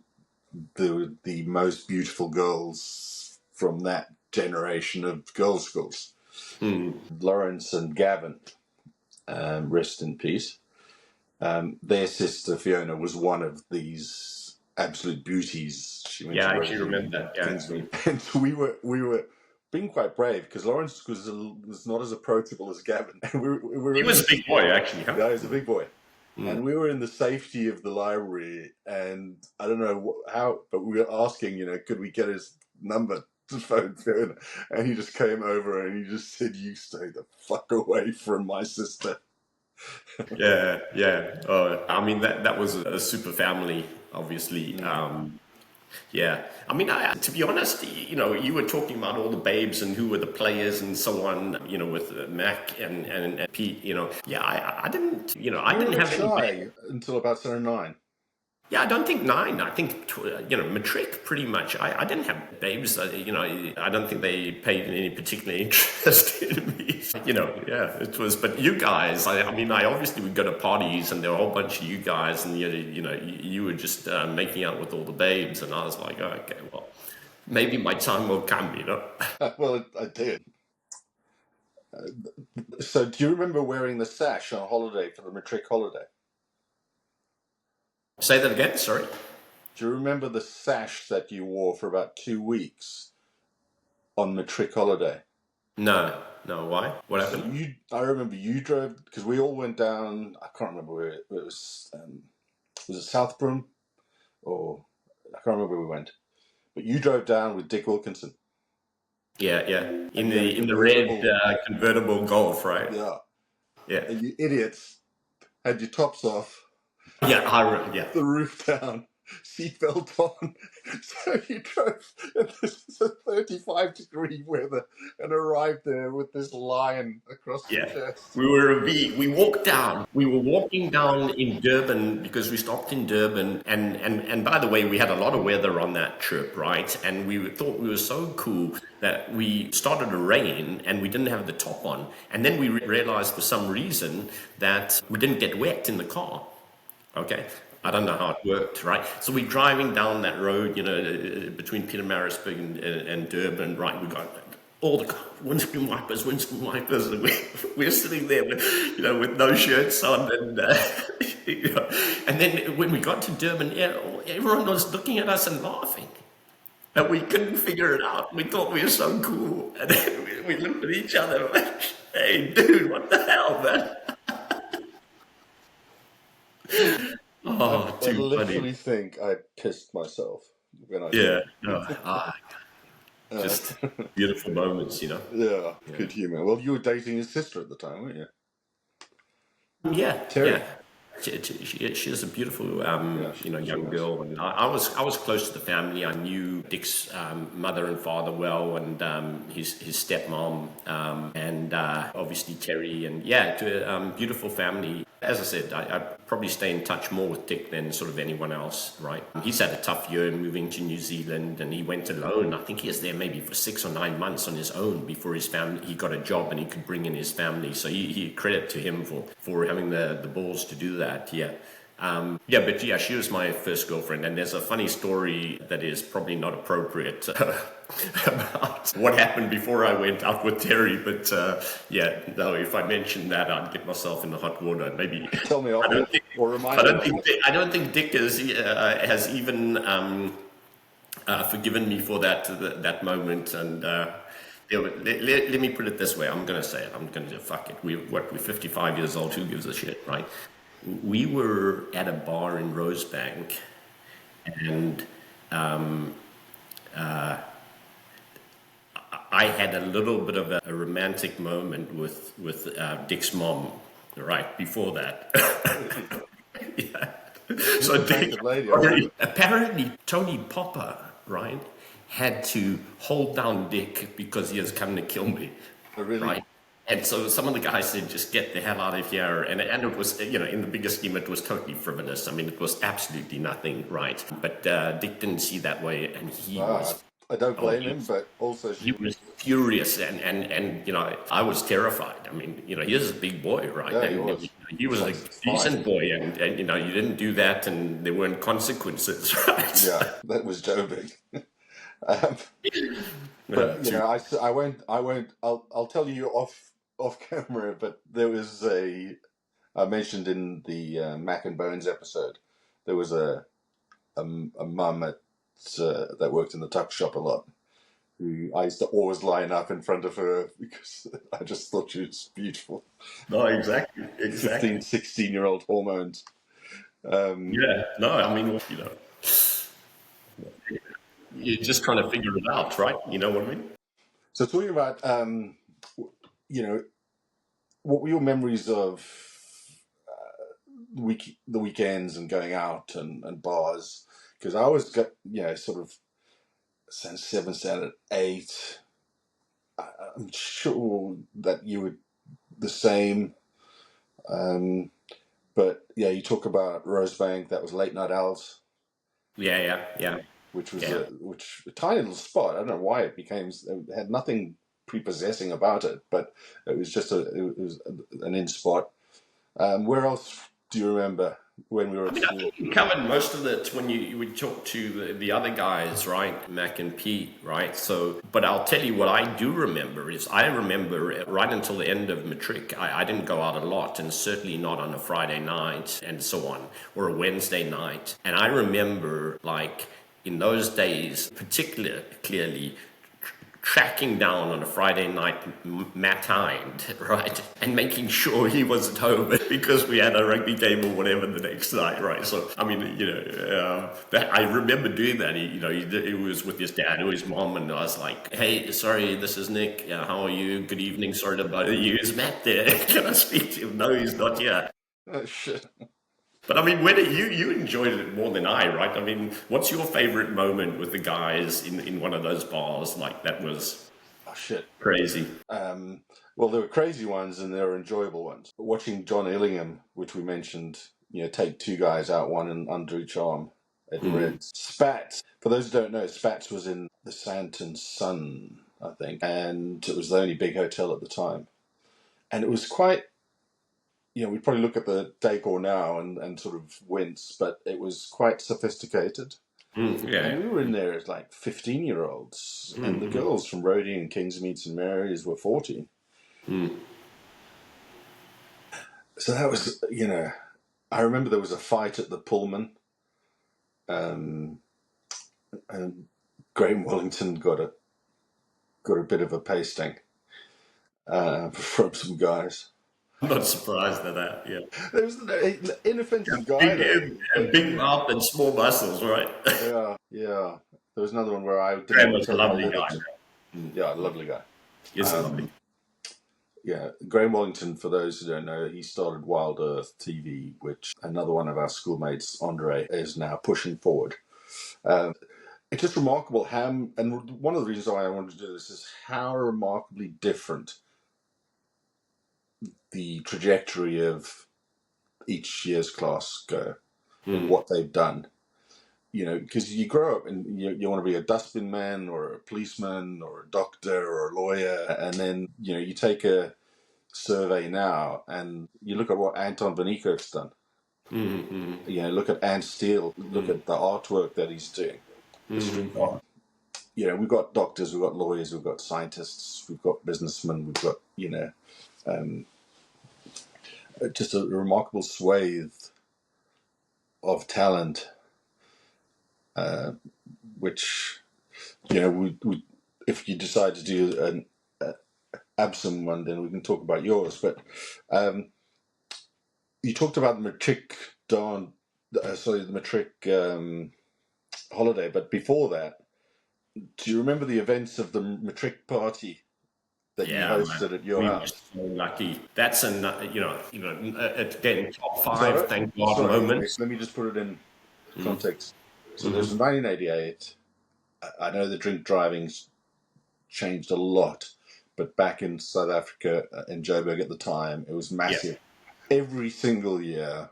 the most beautiful girls from that generation of girls' schools. Lawrence and Gavin, rest in peace. Their sister Fiona was one of these absolute beauties. She went to I actually remember that. Yeah. And we were being quite brave because Lawrence was not as approachable as Gavin. He was a big boy, actually. Huh? Yeah, he was a big boy. And we were in the safety of the library, and I don't know how, but we were asking, could we get his number to phone Fiona? And he just came over and he just said, "You stay the fuck away from my sister." Yeah. I mean, that was a super family, obviously. Yeah, I mean, to be honest, you were talking about all the babes and who were the players and so on, with Mac and Pete, yeah, I didn't, I You were a didn't bit have any shy until about 7 or 9. Yeah, I don't think nine. I think Matric pretty much. I didn't have babes. I don't think they paid any particular interest in me. Yeah, it was. But you guys, I mean, I obviously would go to parties and there were a whole bunch of you guys, and you were just making out with all the babes, and I was like, oh, okay, well, maybe my time will come. Well, I did. So, do you remember wearing the sash on holiday for the Matric holiday? Say that again. Sorry. Do you remember the sash that you wore for about 2 weeks on Matric holiday? No, no. Why? What So happened? I remember you drove, because we all went down. I can't remember where it was. Was it Southbroom, or I can't remember where we went. But you drove down with Dick Wilkinson. Yeah, yeah. In And you had a the red convertible. convertible Golf, right? Yeah. Yeah. And you idiots had your tops off, Yeah. the roof down, seatbelt on. So you drove, and this is a 35-degree weather, and arrived there with this lion across your Yeah, chest. we walked down. We were walking down in Durban because we stopped in Durban, and by the way, we had a lot of weather on that trip, right? And we thought we were so cool that we started to rain and we didn't have the top on, and then we realized for some reason that we didn't get wet in the car. Okay. I don't know how it worked, right? So we're driving down that road, between Pietermaritzburg and Durban, right? We got all the windscreen wipers, and we're sitting there with no shirts on, and and then when we got to Durban, yeah, everyone was looking at us and laughing, and we couldn't figure it out. We thought we were so cool, and then we looked at each other like, "Hey, dude, what the hell, man?" Oh, I too funny. literally think I pissed myself when I saw Yeah, it. no, Uh, just beautiful moments. yeah, Yeah. good humor. Well, you were dating his sister at the time, weren't you? Yeah, Terry. yeah. She's a beautiful, Yeah, she young was. girl, and I was close to the family. I knew Dick's mother and father well, and his stepmom, and obviously Terry, and yeah, beautiful family. As I said, I probably stay in touch more with Dick than sort of anyone else, right? He's had a tough year moving to New Zealand, and he went alone. I think he was there maybe for 6 or 9 months on his own before his family. He got a job and he could bring in his family. So he credit to him for having the balls to do that. Yeah. Yeah, but yeah, she was my first girlfriend, and there's a funny story that is probably not appropriate about what happened before I went out with Terry. But yeah, no, if I mentioned that, I'd get myself in the hot water. Maybe Tell me I off, don't think or remind me of it. I don't think Dick has even forgiven me for that moment, and. Let me put it this way. I'm going to say it. I'm going to fuck it. We're 55 years old. Who gives a shit, right? We were at a bar in Rosebank, and I had a little bit of a romantic moment with Dick's mom, right before that. Yeah. So Dick, Attractive lady, I bet. apparently Tony Popper, right, had to hold down Dick because he was coming to kill me, Oh, really? right? And so some of the guys said, just get the hell out of here. And it was, in the bigger scheme, it was totally frivolous. I mean, it was absolutely nothing, right? But Dick didn't see that way, and he Ah, was, I don't oh, blame him, but also he was furious, and I was terrified. I mean, he is a big boy, right? yeah, he And was. he was a Like 5. decent boy, and you didn't do that, and there weren't consequences, right? Yeah, that was joking. um, Yeah, but I won't. I'll tell you off camera. But there was I mentioned in the Mac and Bones episode, there was a mum that worked in the tuck shop a lot, who I used to always line up in front of her because I just thought she was beautiful. no, exactly, 15, 16-year-old hormones. Yeah, no, I mean, you're just trying to figure it out, right? You know what I mean? So talking about, what were your memories of the weekends and going out and bars? because I always got, sort of since 7, started 8. I'm sure that you were the same. But yeah, you talk about Rosebank, that was Late Night Owls. Yeah. Which was a tiny little spot. I don't know why it had nothing prepossessing about it, but it was just it was an in spot. Where else do you remember when we were at I school? think you covered most of it when you would talk to the other guys, right? Mac and Pete, right? So, but I'll tell you what I do remember is I remember right until the end of Matric, I didn't go out a lot, and certainly not on a Friday night and so on, or a Wednesday night. And I remember, like, in those days, particularly clearly, tracking down on a Friday night Matt Hind, right, and making sure he wasn't home because we had a rugby game or whatever the next night, right? So I mean, that I remember doing that. He was with his dad or his mom, and I was like, "Hey, sorry, this is Nick. How are you? Good evening. Sorry to bother you. Is Matt there? Can I speak to him? No, he's not here." Oh shit. But I mean, when you enjoyed it more than I, right? I mean, what's your favorite moment with the guys in one of those bars? Like, that was crazy. Well, there were crazy ones and there were enjoyable ones. Watching John Illingham, which we mentioned, take 2 guys out, one under each arm at Reds. Spats, for those who don't know, Spats was in the Santon Sun, I think, and it was the only big hotel at the time. And it was quite, we'd probably look at the decor now and sort of wince, but it was quite sophisticated. And we were in there as like 15-year-olds, and the girls from Rhodey and Kingsmead and Mary's were 14. So that was, I remember there was a fight at the Pullman, and Graham Wellington got a bit of a pasting from some guys. I'm not surprised at that. Yeah, There was an inoffensive guy there. A big mouth and small muscles, right? Yeah. There was another one where I didn't Graham want was to a take lovely my guy. Yeah, lovely guy. Yes, a lovely. Yeah, Graham Wellington, for those who don't know, he started Wild Earth TV, which another one of our schoolmates, Andre, is now pushing forward. It's just remarkable how, and one of the reasons why I wanted to do this is how remarkably different the trajectory of each year's class go and what they've done. Because you grow up and you want to be a dustbin man or a policeman or a doctor or a lawyer, and then you take a survey now and you look at what Anton van Niekerk's done. Look at Ant Steele, look at the artwork that he's doing, the street art. We've got doctors, we've got lawyers, we've got scientists, we've got businessmen, we've got just a remarkable swathe of talent, which we if you decide to do an Absam one, then we can talk about yours. But you talked about the Matric the Matric holiday. But before that, do you remember the events of the Matric party that you hosted at your house? We were so lucky. That's again, top 5, thank God, moments. Let me just put it in context. So there's 1988. I know the drink driving's changed a lot, but back in South Africa, in Joburg at the time, it was massive. Yeah. Every single year,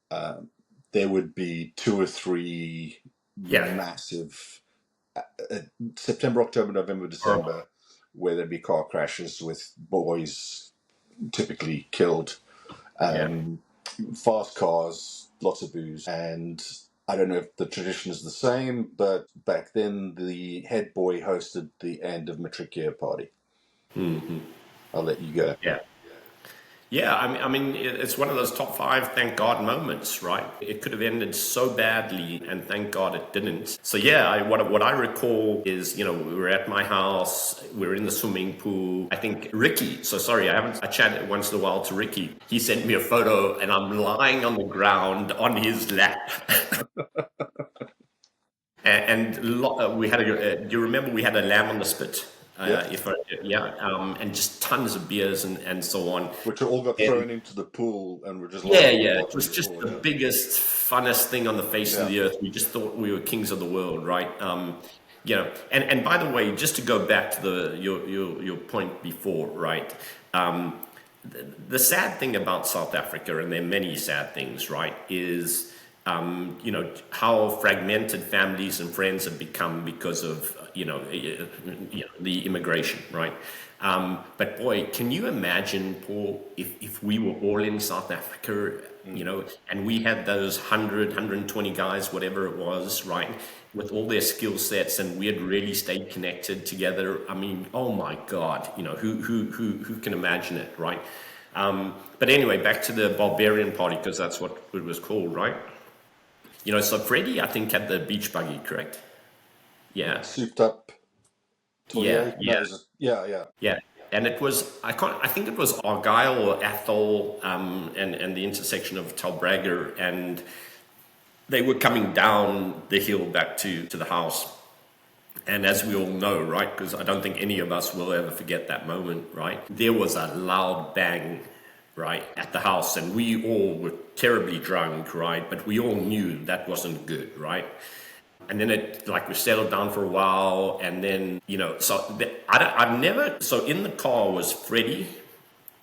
there would be 2 or 3 massive September, October, November, December, where there'd be car crashes with boys typically killed, fast cars, lots of booze, and I don't know if the tradition is the same, but back then the head boy hosted the end of Matric year party. I'll let you go. Yeah, I mean, it's one of those top 5 thank God moments, right? It could have ended so badly, and thank God it didn't. So what I recall is, we were at my house, we were in the swimming pool. I think Ricky, I chatted once in a while to Ricky. He sent me a photo, and I'm lying on the ground on his lap. And we had do you remember we had a lamb on the spit? Yeah. And just tons of beers and so on. Which all got And thrown into the pool and were just yeah, lying on the yeah, it bottom of was the just pool. the Yeah. biggest, funnest thing on the face of Yeah. the earth. We just thought we were kings of the world, right? And by the way, just to go back to your point before, right? Um, the sad thing about South Africa, and there are many sad things, right, is how fragmented families and friends have become because of the immigration, right? But boy, can you imagine, Paul, if we were all in South Africa, and we had those 120 guys, whatever it was, right, with all their skill sets, and we had really stayed connected together. I mean, oh my God, who can imagine it, right? But anyway, back to the barbarian party, because that's what it was called, right? So Freddie, I think, had the beach buggy, correct? Yeah, Souped up yeah, 28. No, yeah, is it? Yeah, yeah. yeah. And it was, I think it was Argyle or Athol, and the intersection of Talbraga, and they were coming down the hill back to the house. And as we all know, right, because I don't think any of us will ever forget that moment, right? There was a loud bang, right, at the house, and we all were terribly drunk, right? But we all knew that wasn't good, right? And then we settled down for a while, and then, I've never, so in the car was Freddie,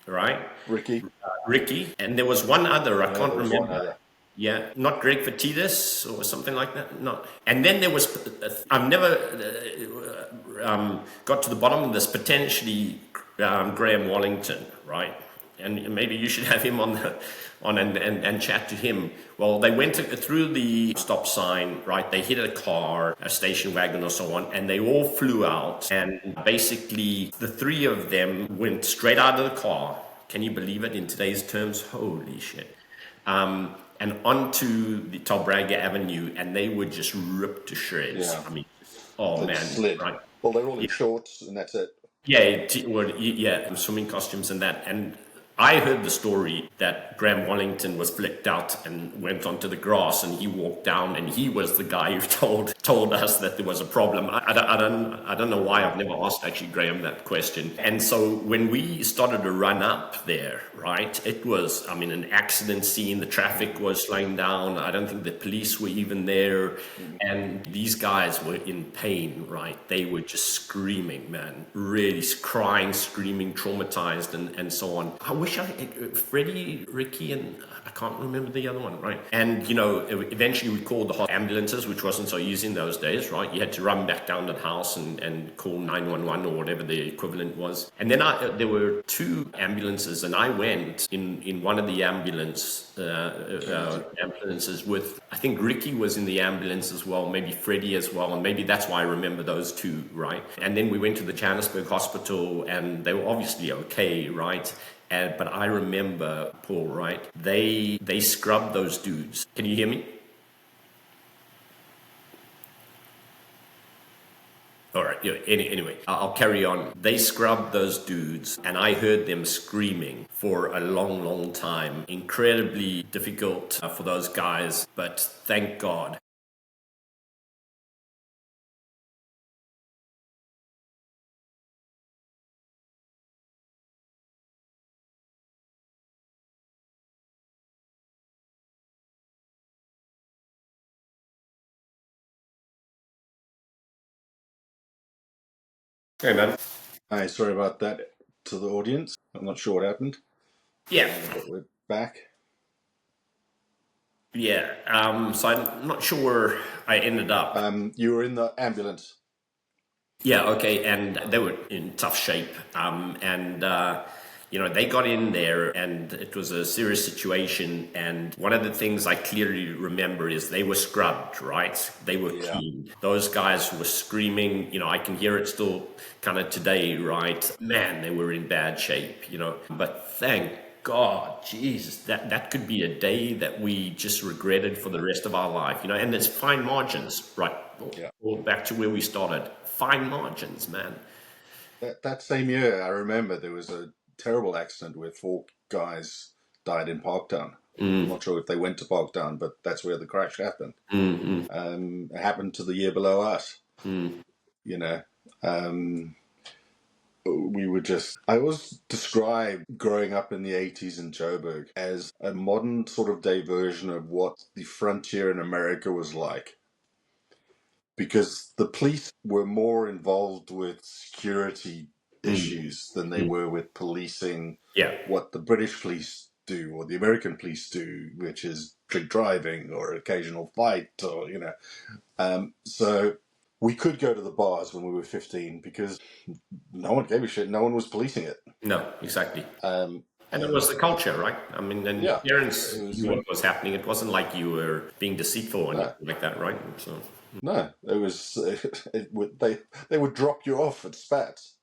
right? Ricky. Ricky, and there was one other, I Yeah, can't there was one remember. other. Yeah, not Greg Fatidis or something like that. No, and then there was I've never got to the bottom of this. Potentially Graham Wallington, right? And maybe you should have him and chat to him. Well, they went through the stop sign, right? They hit a car, a station wagon, or so on, and they all flew out. And basically, the three of them went straight out of the car. Can you believe it? In today's terms, holy shit. And onto the Talbraga Avenue, and they were just ripped to shreds. Yeah. I mean, oh They man, just slid. right? Well, they're all in Yeah, shorts, and that's it. yeah, swimming costumes and that. And I heard the story that Graham Wallington was flicked out and went onto the grass, and he walked down, and he was the guy who told us that there was a problem. I don't know why I've never asked actually Graham that question. And so when we started to run up there, right, it was, I mean, an accident scene. The traffic was slowing down. I don't think the police were even there, and these guys were in pain, right? They were just screaming, man, really crying, screaming, traumatized, and so on. I wish Freddie, Ricky, and I can't remember the other one, right? And, eventually we called the ambulances, which wasn't so easy in those days, right? You had to run back down to the house and call 911 or whatever the equivalent was. And then there were two ambulances, and I went in one of the ambulances with, I think Ricky was in the ambulance as well, maybe Freddie as well, and maybe that's why I remember those two, right? And then we went to the Johannesburg hospital, and they were obviously okay, right? But I remember, Paul, right? They scrubbed those dudes. Can you hear me? All right. Yeah, anyway, I'll carry on. They scrubbed those dudes, and I heard them screaming for a long, long time. Incredibly difficult for those guys, but thank God. Hey, man. Hi, sorry about that to the audience. I'm not sure what happened, Yeah. but we're back. Yeah. So I'm not sure where I ended up. You were in the ambulance. Yeah, okay, and they were in tough shape. They got in there, and it was a serious situation. And one of the things I clearly remember is they were scrubbed, right? They were clean. Those guys were screaming. I can hear it still kind of today, right? Man, they were in bad shape. But thank God, Jesus, that could be a day that we just regretted for the rest of our life, and there's fine margins, right? Or back to where we started. Fine margins, man. That same year, I remember there was a terrible accident where 4 guys died in Parktown. I'm not sure if they went to Parktown, but that's where the crash happened. It happened to the year below us. Um, I always describe growing up in the 80s in Joburg as a modern sort of diversion of what the frontier in America was like. Because the police were more involved with security issues than they were with policing what the British police do or the American police do, which is drink driving or occasional fight or, so we could go to the bars when we were 15 because no one gave a shit. No one was policing it. No, exactly. And it was the culture, right? I mean, and your Yeah, parents it was, knew what was happening. It wasn't like you were being deceitful or no, anything like that, right? So, no, it was. They would drop you off at Spats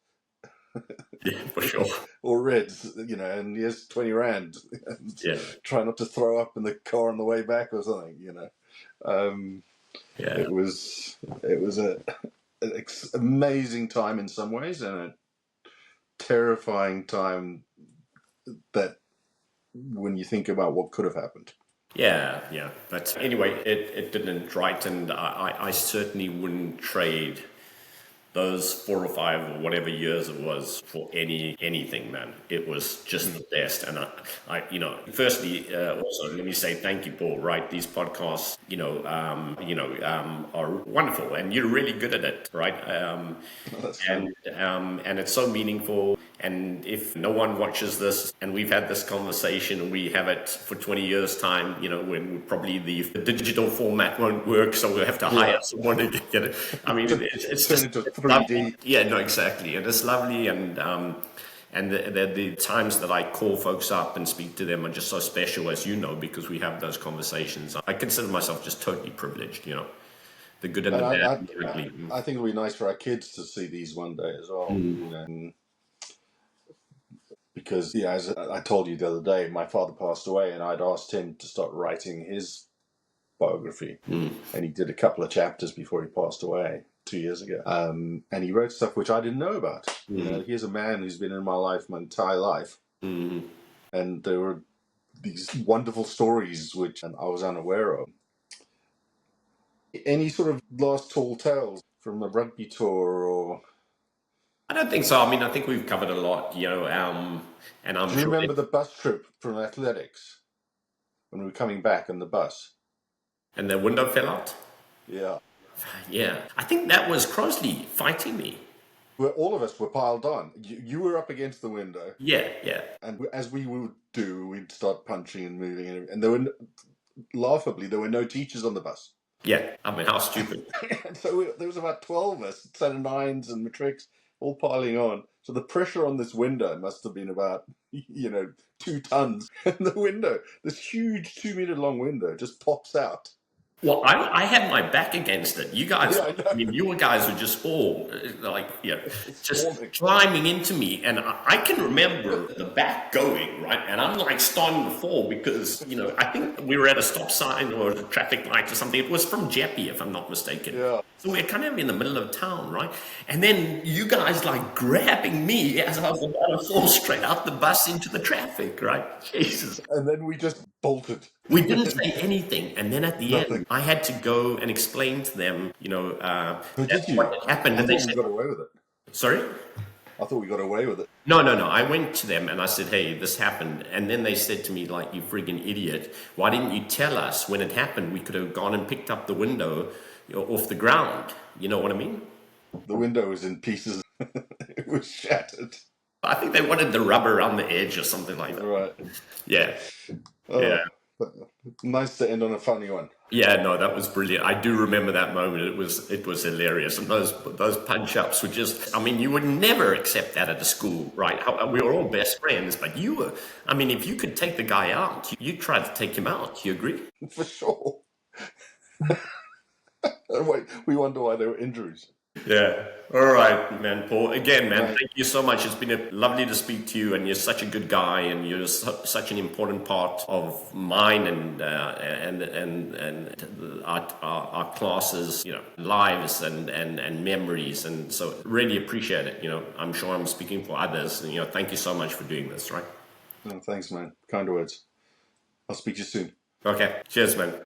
yeah, for sure. or Reds, and here's 20 rand. Yeah, Try not to throw up in the car on the way back or something. yeah, It was amazing time in some ways and a terrifying time that when you think about what could have happened. yeah. But anyway, it didn't, right? And I certainly wouldn't trade those 4 or 5 or whatever years it was for anything, man. It was just the best. And firstly, also let me say thank you, Paul. Right, these podcasts, are wonderful, and you're really good at it, right? And it's so meaningful. And if no one watches this, and we've had this conversation, and we have it for 20 years' time, when probably the digital format won't work, so we'll have to hire someone to get it. I mean, it's Turn just into 3D. Yeah, no, exactly, and it's lovely, and the times that I call folks up and speak to them are just so special, as you know, because we have those conversations. I consider myself just totally privileged, the good and the bad. I think it'll be nice for our kids to see these one day as well. Because, as I told you the other day, my father passed away, and I'd asked him to start writing his biography, and he did a couple of chapters before he passed away 2 years ago. And he wrote stuff which I didn't know about. Here's a man who's been in my life my entire life, and there were these wonderful stories which I was unaware of. Any sort of last tall tales from a rugby tour or? I don't think so. I mean, I think we've covered a lot, and I'm Do you sure. remember the bus trip from athletics when we were coming back on the bus? And the window fell out? Yeah. Yeah. I think that was Crosley fighting me. Where all of us were piled on. You were up against the window. Yeah. And as we would do, we'd start punching and moving. And there were, laughably, there were no teachers on the bus. Yeah. I mean, how stupid. So there was about 12 of us, set of nines and matrics, all piling on. So the pressure on this window must have been about, 2 tons. And the window, this huge 2-meter long window, just pops out. Well, I had my back against it. You guys, I mean, you guys were just all just climbing into me. And I can remember the back going, right? And I'm like starting to fall because, I think we were at a stop sign or a traffic light or something. It was from Jeppy, if I'm not mistaken. Yeah. So we're kind of in the middle of town, right? And then you guys like grabbing me as I was about to fall straight out the bus into the traffic, right? Jesus. And then we just bolted. We didn't say anything. And then at the end, I had to go and explain to them, what had happened. And they said, got away with it. Sorry? I thought we got away with it. No. I went to them and I said, hey, this happened. And then they said to me, like, you friggin' idiot. Why didn't you tell us when it happened? We could have gone and picked up the window off the ground. You know what I mean? The window was in pieces. It was shattered. I think they wanted the rubber around the edge or something like that. Right. Yeah. Yeah. Nice to end on a funny one. Yeah, no, that was brilliant. I do remember that moment. It was hilarious. And those punch-ups were just, I mean, you would never accept that at a school, right? We were all best friends, but you were, I mean, if you could take the guy out, you'd try to take him out. You agree? For sure. Wait, we wonder why there were injuries. Yeah. All right, man, Paul. Again, man, thank you so much. It's been lovely to speak to you, and you're such a good guy, and you're such an important part of mine and our classes, lives and memories, and so really appreciate it. I'm sure I'm speaking for others. And, thank you so much for doing this. Right. No, thanks, man. Kind words. I'll speak to you soon. Okay. Cheers, man.